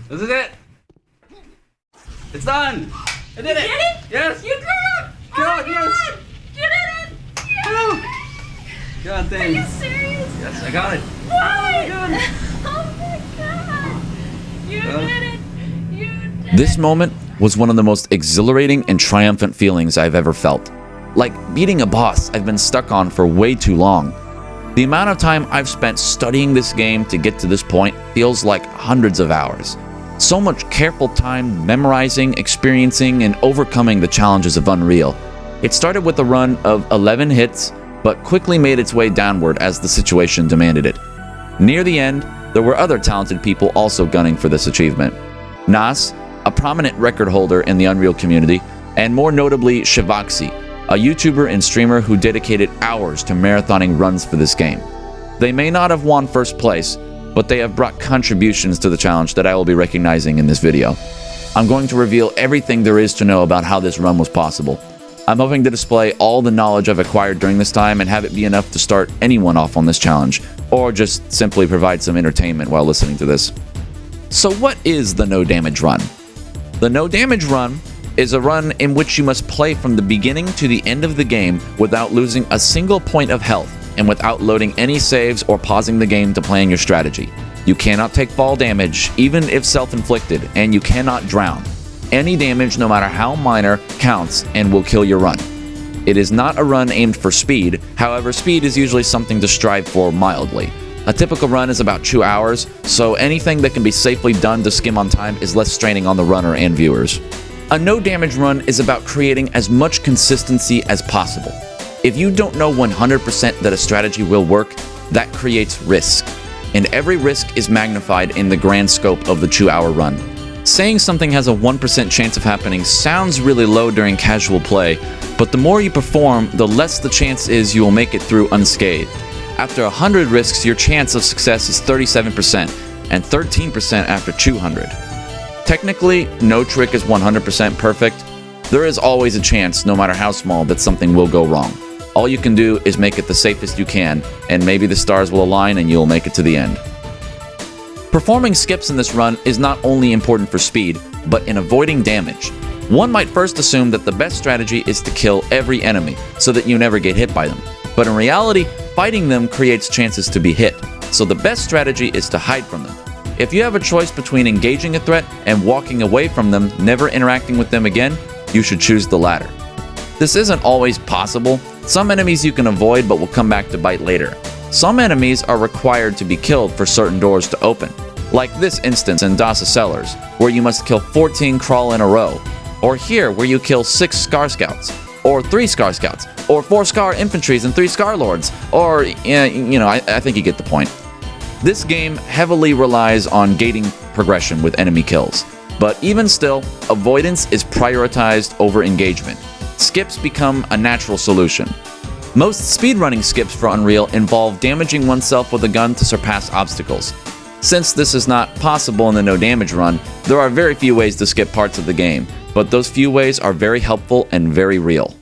This is it. It's done. I did it. You did it? Yes. You did it. God, oh yes. God. You did it. Yes. God Are dang. you serious? Yes, I got it. What? Oh my God. You did it. You did it. This moment was one of the most exhilarating and triumphant feelings I've ever felt. Like beating a boss I've been stuck on for way too long. The amount of time I've spent studying this game to get to this point feels like hundreds of hours. So much careful time memorizing, experiencing, and overcoming the challenges of Unreal. It started with a run of 11 hits, but quickly made its way downward as the situation demanded it. Near the end, there were other talented people also gunning for this achievement. Nas, a prominent record holder in the Unreal community, and more notably Shivaxi, a YouTuber and streamer who dedicated hours to marathoning runs for this game. They may not have won first place, but they have brought contributions to the challenge that I will be recognizing in this video. I'm going to reveal everything there is to know about how this run was possible. I'm hoping to display all the knowledge I've acquired during this time and have it be enough to start anyone off on this challenge, or just simply provide some entertainment while listening to this. So what is the no damage run? The no damage run is a run in which you must play from the beginning to the end of the game without losing a single point of health and without loading any saves or pausing the game to plan your strategy. You cannot take fall damage, even if self-inflicted, and you cannot drown. Any damage, no matter how minor, counts and will kill your run. It is not a run aimed for speed, however speed is usually something to strive for mildly. A typical run is about 2 hours, so anything that can be safely done to skim on time is less straining on the runner and viewers. A no damage run is about creating as much consistency as possible. If you don't know 100% that a strategy will work, that creates risk. And every risk is magnified in the grand scope of the 2-hour run. Saying something has a 1% chance of happening sounds really low during casual play, but the more you perform, the less the chance is you will make it through unscathed. After 100 risks, your chance of success is 37%, and 13% after 200. Technically, no trick is 100% perfect. There is always a chance, no matter how small, that something will go wrong. All you can do is make it the safest you can, and maybe the stars will align and you'll make it to the end. Performing skips in this run is not only important for speed, but in avoiding damage. One might first assume that the best strategy is to kill every enemy, so that you never get hit by them. But in reality, fighting them creates chances to be hit, so the best strategy is to hide from them. If you have a choice between engaging a threat and walking away from them, never interacting with them again, you should choose the latter. This isn't always possible. Some enemies you can avoid but will come back to bite later. Some enemies are required to be killed for certain doors to open, like this instance in Dasa Cellars, where you must kill 14 crawl in a row, or here where you kill 6 Skaarj scouts, or 3 Skaarj scouts, or 4 Skaarj infantries and 3 Skaarj lords, or, I think you get the point. This game heavily relies on gating progression with enemy kills, but even still, avoidance is prioritized over engagement. Skips become a natural solution. Most speedrunning skips for Unreal involve damaging oneself with a gun to surpass obstacles. Since this is not possible in the no damage run, there are very few ways to skip parts of the game, but those few ways are very helpful and very real.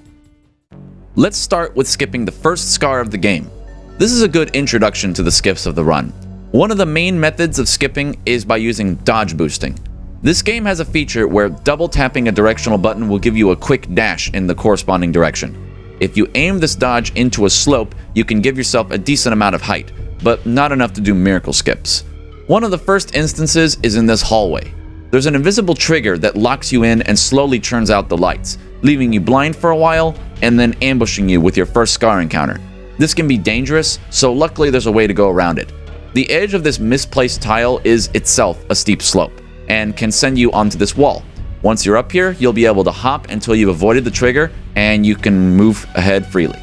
Let's start with skipping the first Skaarj of the game. This is a good introduction to the skips of the run. One of the main methods of skipping is by using dodge boosting. This game has a feature where double tapping a directional button will give you a quick dash in the corresponding direction. If you aim this dodge into a slope, you can give yourself a decent amount of height, but not enough to do miracle skips. One of the first instances is in this hallway. There's an invisible trigger that locks you in and slowly turns out the lights, leaving you blind for a while and then ambushing you with your first Skaarj encounter. This can be dangerous, so luckily there's a way to go around it. The edge of this misplaced tile is itself a steep slope, and can send you onto this wall. Once you're up here, you'll be able to hop until you've avoided the trigger, and you can move ahead freely.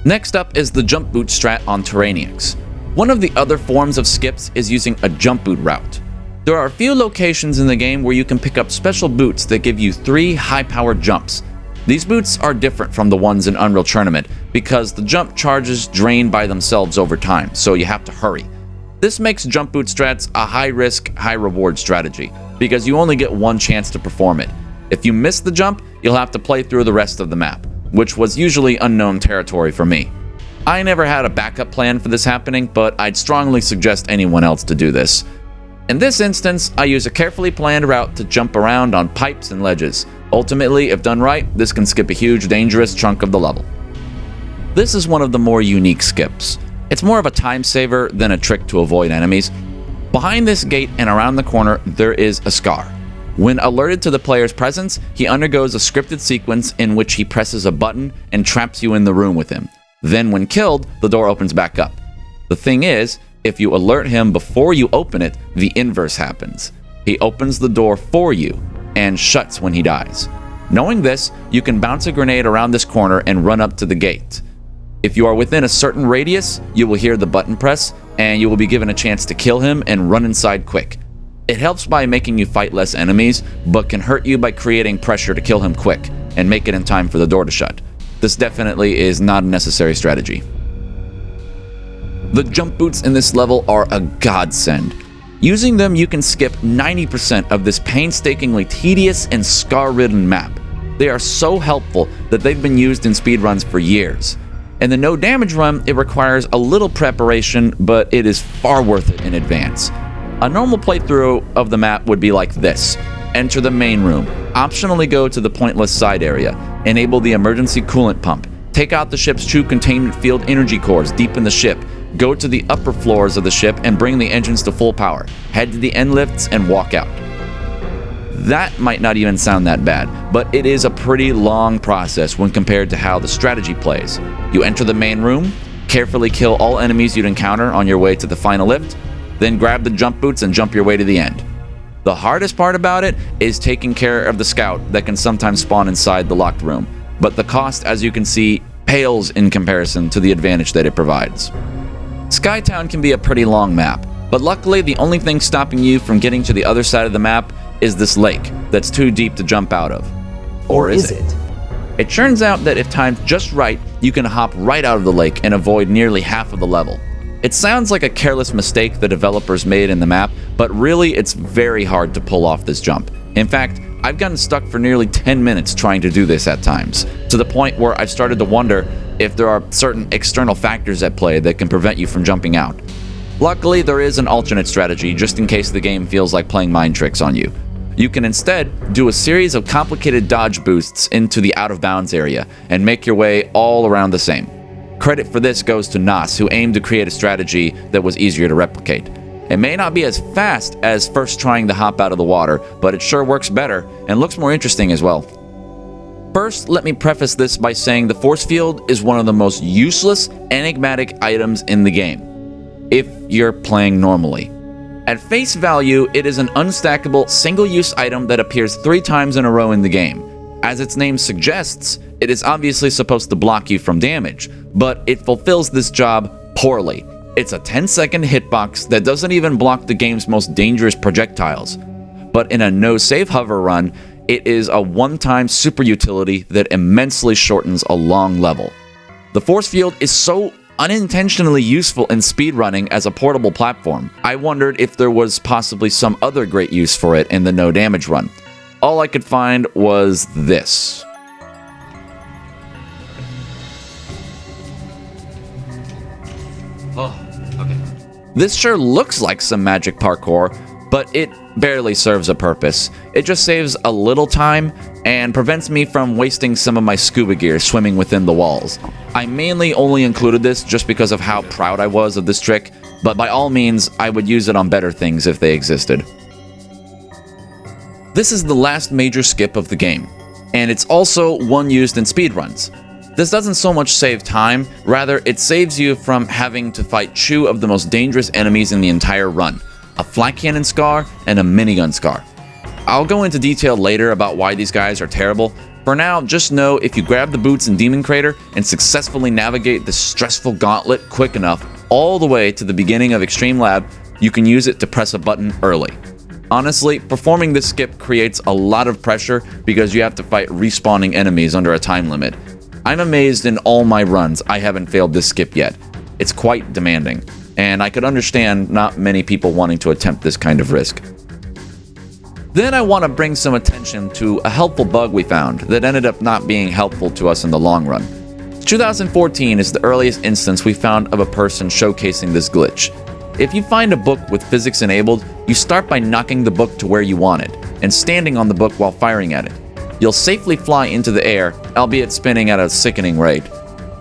Next up is the Jumpboot strat on Terraniacs. One of the other forms of skips is using a Jumpboot route. There are a few locations in the game where you can pick up special boots that give you 3 high-powered jumps. These boots are different from the ones in Unreal Tournament because the jump charges drain by themselves over time, so you have to hurry. This makes Jumpboot strats a high-risk, high-reward strategy, because you only get one chance to perform it. If you miss the jump, you'll have to play through the rest of the map, which was usually unknown territory for me. I never had a backup plan for this happening, but I'd strongly suggest anyone else to do this. In this instance, I use a carefully planned route to jump around on pipes and ledges. Ultimately, if done right, this can skip a huge, dangerous chunk of the level. This is one of the more unique skips. It's more of a time saver than a trick to avoid enemies. Behind this gate and around the corner, there is a Skaarj. When alerted to the player's presence, he undergoes a scripted sequence in which he presses a button and traps you in the room with him. Then when killed, the door opens back up. The thing is, if you alert him before you open it, the inverse happens. He opens the door for you and shuts when he dies. Knowing this, you can bounce a grenade around this corner and run up to the gate. If you are within a certain radius, you will hear the button press, and you will be given a chance to kill him and run inside quick. It helps by making you fight less enemies, but can hurt you by creating pressure to kill him quick and make it in time for the door to shut. This definitely is not a necessary strategy. The jump boots in this level are a godsend. Using them, you can skip 90% of this painstakingly tedious and scar-ridden map. They are so helpful that they've been used in speedruns for years. In the no damage run, it requires a little preparation, but it is far worth it in advance. A normal playthrough of the map would be like this. Enter the main room, optionally go to the pointless side area, enable the emergency coolant pump, take out the ship's true containment field energy cores deep in the ship, go to the upper floors of the ship and bring the engines to full power, head to the end lifts and walk out. That might not even sound that bad, but it is a pretty long process when compared to how the strategy plays. You enter the main room, carefully kill all enemies you'd encounter on your way to the final lift, then grab the jump boots and jump your way to the end. The hardest part about it is taking care of the scout that can sometimes spawn inside the locked room, but the cost, as you can see, pales in comparison to the advantage that it provides. Skytown can be a pretty long map, but luckily the only thing stopping you from getting to the other side of the map is this lake that's too deep to jump out of. Or is it? It turns out that if timed just right, you can hop right out of the lake and avoid nearly half of the level. It sounds like a careless mistake the developers made in the map, but really it's very hard to pull off this jump. In fact, I've gotten stuck for nearly 10 minutes trying to do this at times, to the point where I've started to wonder if there are certain external factors at play that can prevent you from jumping out. Luckily, there is an alternate strategy just in case the game feels like playing mind tricks on you. You can instead do a series of complicated dodge boosts into the out-of-bounds area and make your way all around the same. Credit for this goes to Nas, who aimed to create a strategy that was easier to replicate. It may not be as fast as first trying to hop out of the water, but it sure works better and looks more interesting as well. First, let me preface this by saying the force field is one of the most useless, enigmatic items in the game, if you're playing normally. At face value, it is an unstackable, single-use item that appears 3 times in a row in the game. As its name suggests, it is obviously supposed to block you from damage, but it fulfills this job poorly. It's a 10-second hitbox that doesn't even block the game's most dangerous projectiles. But in a no-save hover run, it is a one-time super utility that immensely shortens a long level. The force field is so unintentionally useful in speedrunning as a portable platform. I wondered if there was possibly some other great use for it in the no damage run. All I could find was this. Oh, okay. This sure looks like some magic parkour, but it barely serves a purpose. It just saves a little time and prevents me from wasting some of my scuba gear swimming within the walls. I mainly only included this just because of how proud I was of this trick, but by all means, I would use it on better things if they existed. This is the last major skip of the game, and it's also one used in speedruns. This doesn't so much save time, rather it saves you from having to fight 2 of the most dangerous enemies in the entire run, a flat cannon Skaarj and a minigun Skaarj. I'll go into detail later about why these guys are terrible. For now, just know if you grab the boots in Demon Crater and successfully navigate this stressful gauntlet quick enough all the way to the beginning of Extreme Lab, you can use it to press a button early. Honestly, performing this skip creates a lot of pressure because you have to fight respawning enemies under a time limit. I'm amazed in all my runs I haven't failed this skip yet. It's quite demanding, and I could understand not many people wanting to attempt this kind of risk. Then I want to bring some attention to a helpful bug we found that ended up not being helpful to us in the long run. 2014 is the earliest instance we found of a person showcasing this glitch. If you find a book with physics enabled, you start by knocking the book to where you want it, and standing on the book while firing at it. You'll safely fly into the air, albeit spinning at a sickening rate.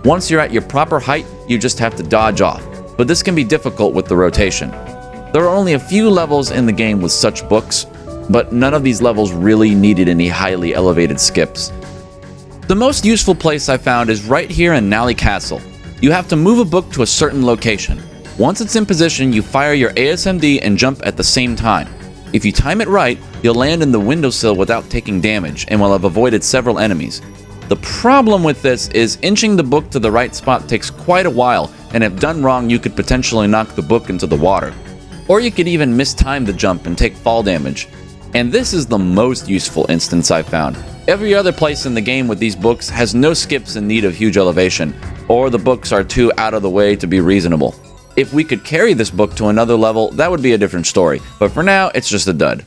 Once you're at your proper height, you just have to dodge off, but this can be difficult with the rotation. There are only a few levels in the game with such books, but none of these levels really needed any highly elevated skips. The most useful place I found is right here in Nally Castle. You have to move a book to a certain location. Once it's in position, you fire your ASMD and jump at the same time. If you time it right, you'll land in the windowsill without taking damage and will have avoided several enemies. The problem with this is inching the book to the right spot takes quite a while, and if done wrong, you could potentially knock the book into the water. Or you could even mistime the jump and take fall damage. And this is the most useful instance I've found. Every other place in the game with these books has no skips in need of huge elevation, or the books are too out of the way to be reasonable. If we could carry this book to another level, that would be a different story, but for now, it's just a dud.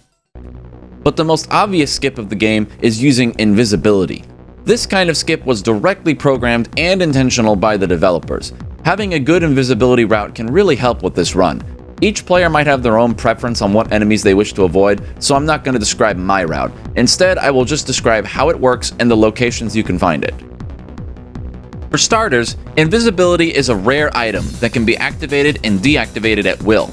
But the most obvious skip of the game is using invisibility. This kind of skip was directly programmed and intentional by the developers. Having a good invisibility route can really help with this run. Each player might have their own preference on what enemies they wish to avoid, so I'm not going to describe my route. Instead, I will just describe how it works and the locations you can find it. For starters, invisibility is a rare item that can be activated and deactivated at will.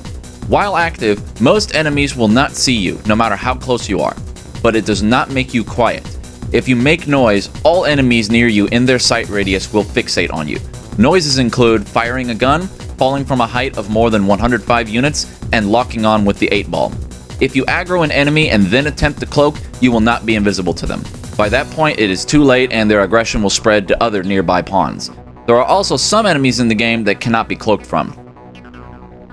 While active, most enemies will not see you, no matter how close you are, but it does not make you quiet. If you make noise, all enemies near you in their sight radius will fixate on you. Noises include firing a gun, falling from a height of more than 105 units, and locking on with the 8-ball. If you aggro an enemy and then attempt to cloak, you will not be invisible to them. By that point, it is too late and their aggression will spread to other nearby pawns. There are also some enemies in the game that cannot be cloaked from.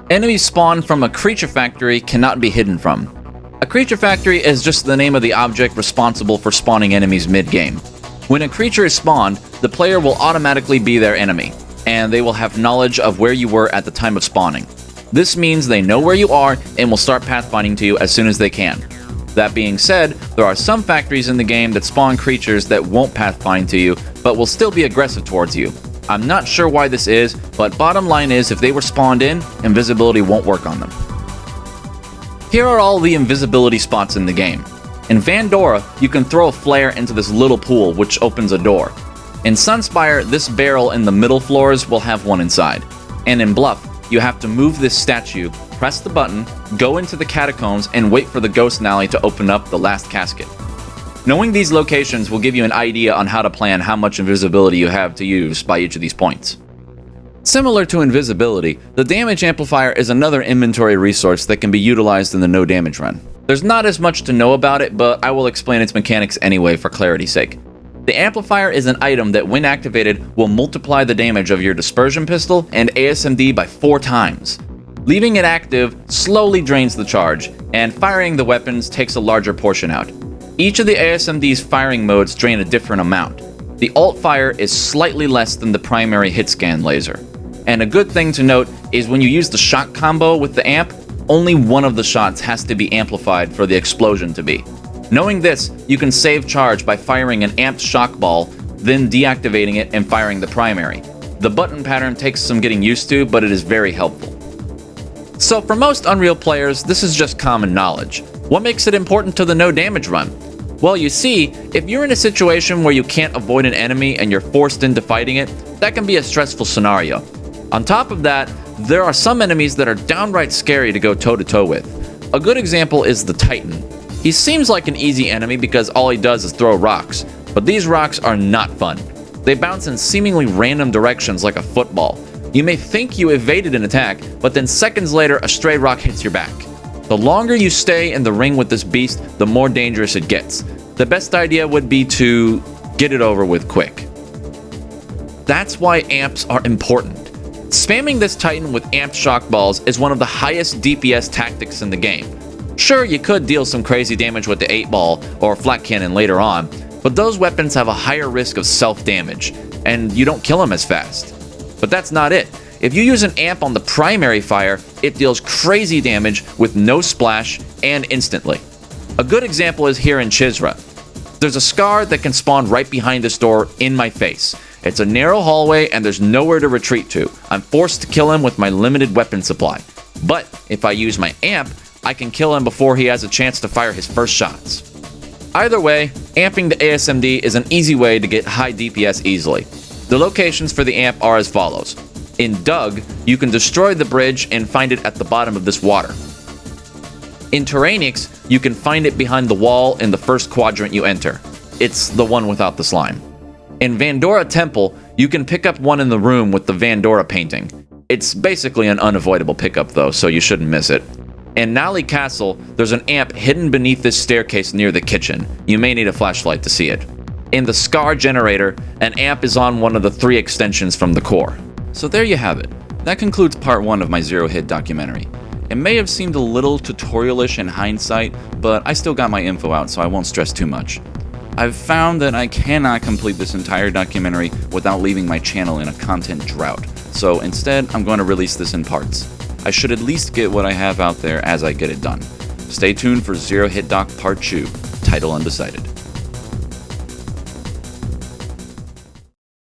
Enemies spawned from a creature factory cannot be hidden from. A creature factory is just the name of the object responsible for spawning enemies mid-game. When a creature is spawned, the player will automatically be their enemy, and they will have knowledge of where you were at the time of spawning. This means they know where you are and will start pathfinding to you as soon as they can. That being said, there are some factories in the game that spawn creatures that won't pathfind to you, but will still be aggressive towards you. I'm not sure why this is, but bottom line is if they were spawned in, invisibility won't work on them. Here are all the invisibility spots in the game. In Vandora, you can throw a flare into this little pool, which opens a door. In Sunspire, this barrel in the middle floors will have one inside. And in Bluff, you have to move this statue, press the button, go into the catacombs, and wait for the ghost alley to open up the last casket. Knowing these locations will give you an idea on how to plan how much invisibility you have to use by each of these points. Similar to invisibility, the damage amplifier is another inventory resource that can be utilized in the no damage run. There's not as much to know about it, but I will explain its mechanics anyway for clarity's sake. The amplifier is an item that when activated will multiply the damage of your dispersion pistol and ASMD by 4 times. Leaving it active slowly drains the charge, and firing the weapons takes a larger portion out. Each of the ASMD's firing modes drain a different amount. The alt fire is slightly less than the primary hit scan laser. And a good thing to note is when you use the shot combo with the amp, only one of the shots has to be amplified for the explosion to be. Knowing this, you can save charge by firing an amped shock ball, then deactivating it and firing the primary. The button pattern takes some getting used to, but it is very helpful. So for most Unreal players, this is just common knowledge. What makes it important to the no damage run? Well, you see, if you're in a situation where you can't avoid an enemy and you're forced into fighting it, that can be a stressful scenario. On top of that, there are some enemies that are downright scary to go toe-to-toe with. A good example is the Titan. He seems like an easy enemy because all he does is throw rocks, but these rocks are not fun. They bounce in seemingly random directions like a football. You may think you evaded an attack, but then seconds later a stray rock hits your back. The longer you stay in the ring with this beast, the more dangerous it gets. The best idea would be to get it over with quick. That's why amps are important. Spamming this Titan with amped shock balls is one of the highest DPS tactics in the game. Sure, you could deal some crazy damage with the 8-ball or flat cannon later on, but those weapons have a higher risk of self-damage, and you don't kill them as fast. But that's not it. If you use an amp on the primary fire, it deals crazy damage with no splash and instantly. A good example is here in Chisra. There's a Skaarj that can spawn right behind this door in my face, It's a narrow hallway and there's nowhere to retreat to. I'm forced to kill him with my limited weapon supply. But if I use my amp, I can kill him before he has a chance to fire his first shots. Either way, amping the ASMD is an easy way to get high DPS easily. The locations for the amp are as follows. In Doug, you can destroy the bridge and find it at the bottom of this water. In Terranix, you can find it behind the wall in the first quadrant you enter. It's the one without the slime. In Vandora Temple, you can pick up one in the room with the Vandora painting. It's basically an unavoidable pickup though, so you shouldn't miss it. In Nali Castle, there's an amp hidden beneath this staircase near the kitchen. You may need a flashlight to see it. In the Skaarj generator, an amp is on one of the 3 extensions from the core. So there you have it. That concludes part 1 of my Zero Hit documentary. It may have seemed a little tutorialish in hindsight, but I still got my info out, so I won't stress too much. I've found that I cannot complete this entire documentary without leaving my channel in a content drought, so instead I'm going to release this in parts. I should at least get what I have out there as I get it done. Stay tuned for Zero Hit Doc Part 2, title undecided.